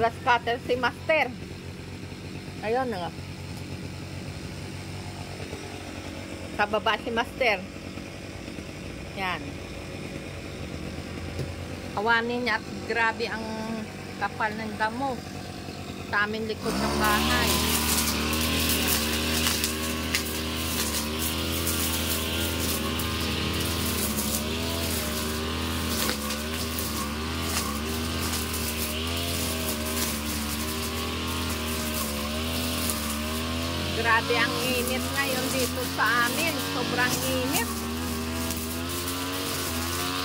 grass cutter si Master. Ayun nga. Sa baba si Master. Yan. Awanin niya at grabe ang kapal ng damo sa aming likod ng bahay. Grabe ang init ngayon dito sa amin. Sobrang init.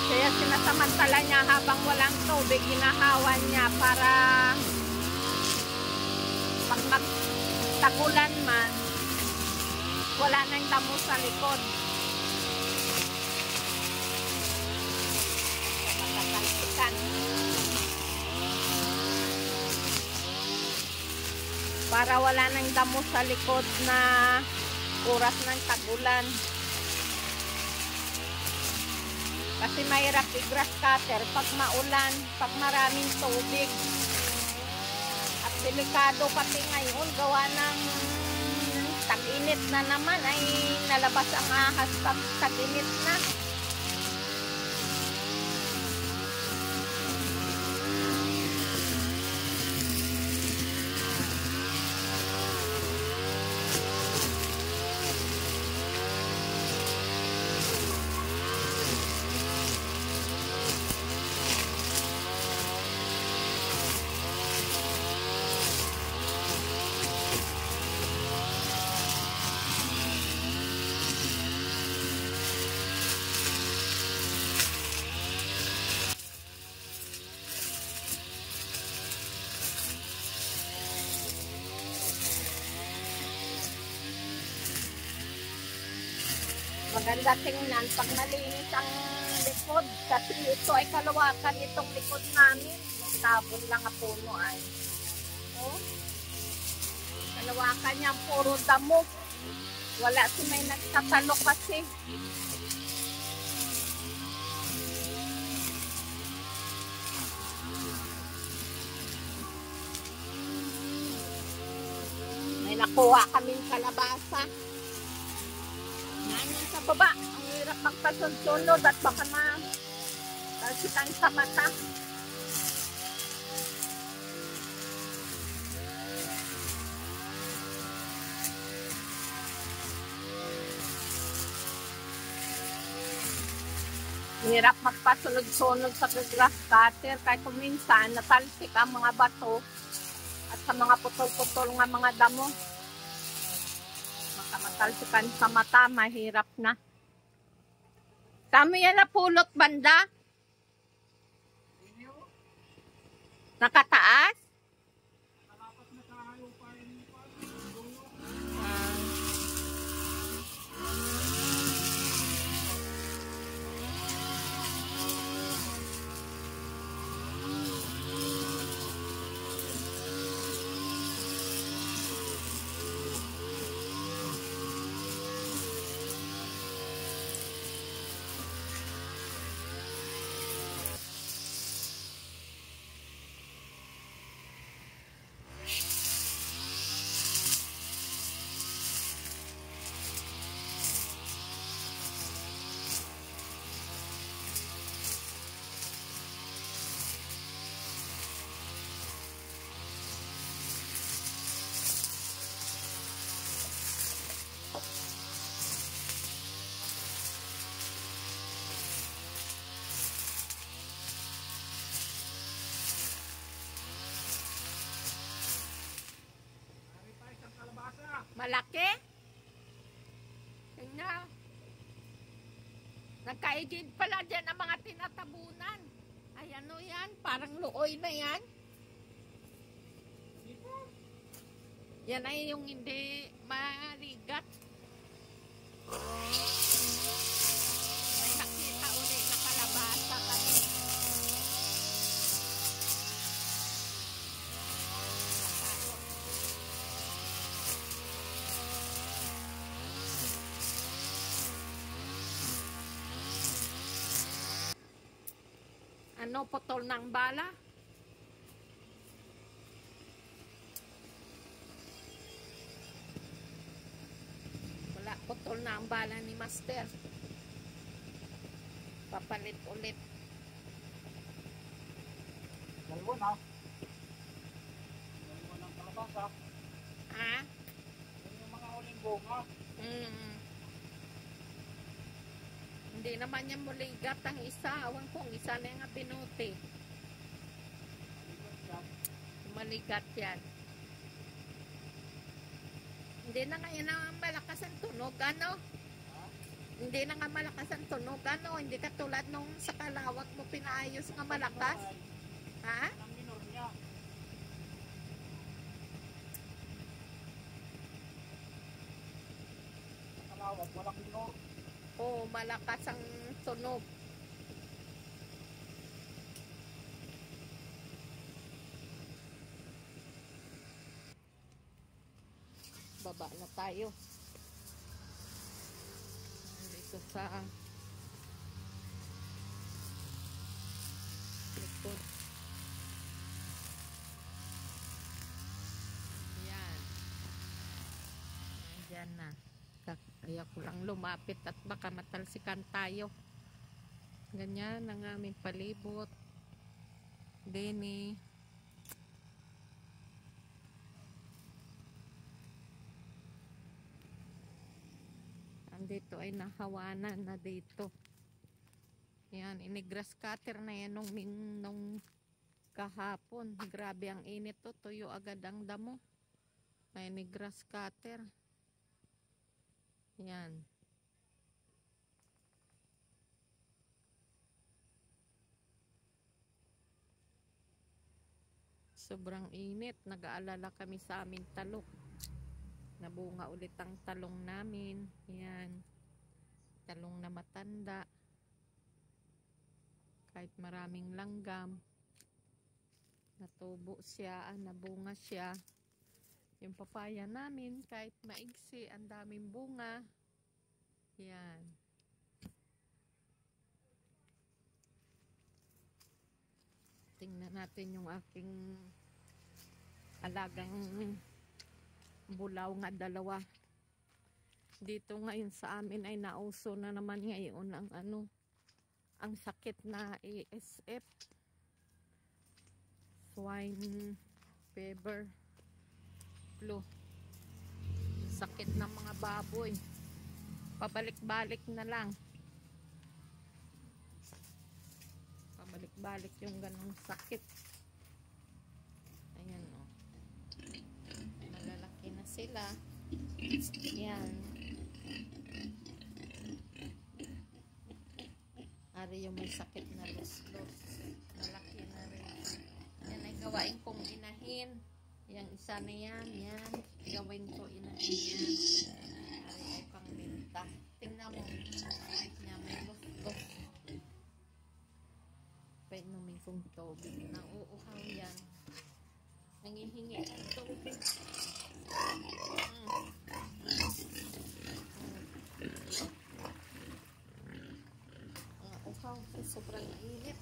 Kaya sinasamantala niya habang walang tubig, ginahawan niya para pag magtagulan man, wala nang damo sa likod. Matatalsikan. Para wala nang damo sa likod na oras ng tagulan. Kasi mahirap i-grass cutter pag maulan, pag maraming tubig. At delikado pati ngayon, gawa ng tag-init na naman ay nalabas ang ahas pag tag-init na. Maganda tingnan pag malinis ang likod kasi ito ay kalawakan itong likod namin. May tabon lang ang puno ay. Oh. Kalawakan niya puro damo. Wala si may nagtatalo kasi. May nakuha kaming kalabasa. Yan sa baba. Ang hirap magpasunod at baka talsikan sa mata. Hirap magpasunod-sunod sa grass cutter kahit kuminsan natalsik ang mga bato at sa mga putol-putol nga mga damo. Matalsikan sa mata, mahirap na. Kami yan napulot banda? Nakataas? Malaki? Tingnan. Nagkaigid pala dyan ang mga tinatabunan. Ay ano yan? Parang looy na yan. Yan ay yung hindi marigat. May nakita ulit na kalabasa kami. Ano, putol ng bala? Putol na ang bala ni Master. Papalit ulit. Dalawa na. Dalawa ng kalabasa. Ha? Yan yung mga uling bunga. Hindi naman yan muligat ang isa. Awan kong isa na yung binuti. Maligat yan. Hindi na ngayon ang malakas ang tunog, ano? Hindi na nga malakas ang tunog, ano? Hindi katulad nung sa Kalawag mo pinaayos nga malakas. Ha? Ang minor niya. Sa Kalawag, walang minor. Oo, malakas ang tunog. Baba na tayo. Dito sa likod. Yan. Ayan na. Kaya ko lang lumapit at baka matalsikan tayo. Ganyan ang aming palibot. Dini. Dito ay nahawanan na dito. Yan, ini-grass cutter na yan nung kahapon. Grabe ang init to. Tuyo agad ang damo. May ini-grass cutter. Yan. Sobrang init. Nag-aalala kami sa aming talok. Nabunga ulit ang talong namin. Yan. Talong na matanda. Kahit maraming langgam. Natubo siya. Nabunga siya. Yung papaya namin, kahit maigsi, ang daming bunga. Yan. Tingnan natin yung aking alagang bulaw nga dalawa. Dito ngayon sa amin ay nauso na naman ngayon ang ang sakit na ASF, swine fever, flu. Sakit ng mga baboy. Pabalik-balik na lang. Pabalik-balik yung ganong sakit. Ayan o. Malalaki na sila. Yan. Ari yung may sakit na los-los. Malaki na rin. Yan ay gawain kong inahin. Yang isa na yan. Yan. Gawin ko inahin yan. Ari ay pangminta. Tingnan mo. Yan, may los-los. Painumin kong tubig. Nauuhaw yan. Nangihingi ng tubig. Uhaw sa sobrang init.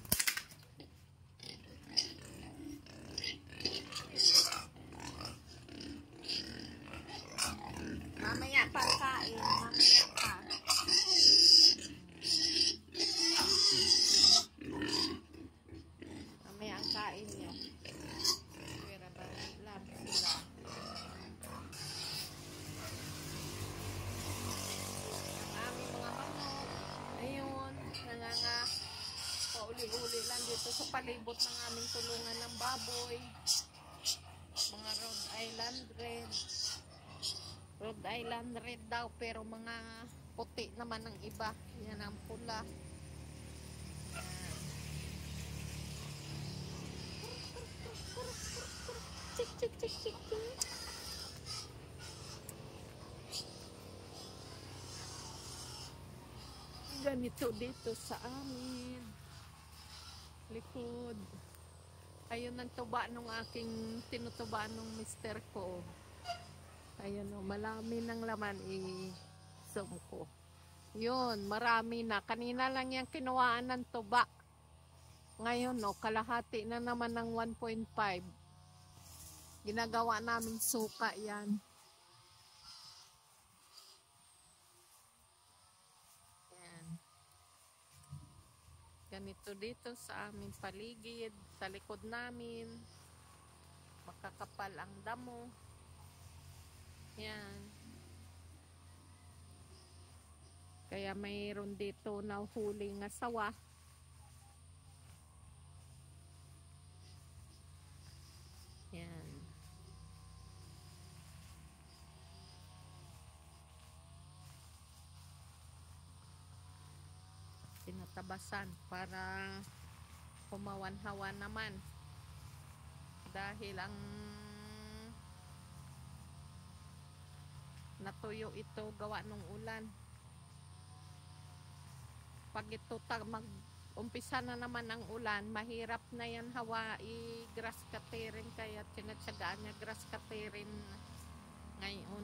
Mamaya pa kain. Mamaya pa. Mamaya ang kain niyo. Pwera ba lab sila. Ang aming mga manok. Ayun. Nanganga. Pauli-uli lang dito sa palibot ng aming tulungan ng baboy. Mga Rhode Island Red. Rhode Island Red daw. Pero mga puti naman ang iba. Yan ang pula. Chik chik chik chik chik. Ganito dito sa amin. Likod. Ayun ang tuba nung aking tinutuba nung mister ko. Ayun o, malami ng laman i-zoom ko. Yun, marami na. Kanina lang yung kinuhaan ng tuba. Ngayon o, kalahati na naman ng 1.5. Ginagawa namin suka yan. Ganito dito sa aming paligid, sa likod namin. Makakapal ang damo. Yan. Kaya mayroon dito na huli nga sawa. Yan. Tinatabasan para kumawanhawa naman. Dahil ang natuyo ito gawa ng ulan. Pag ito mag-umpisa na naman ang ulan, mahirap na yan grass cutterin, kaya tinatsagaan niya grass cutterin ngayon.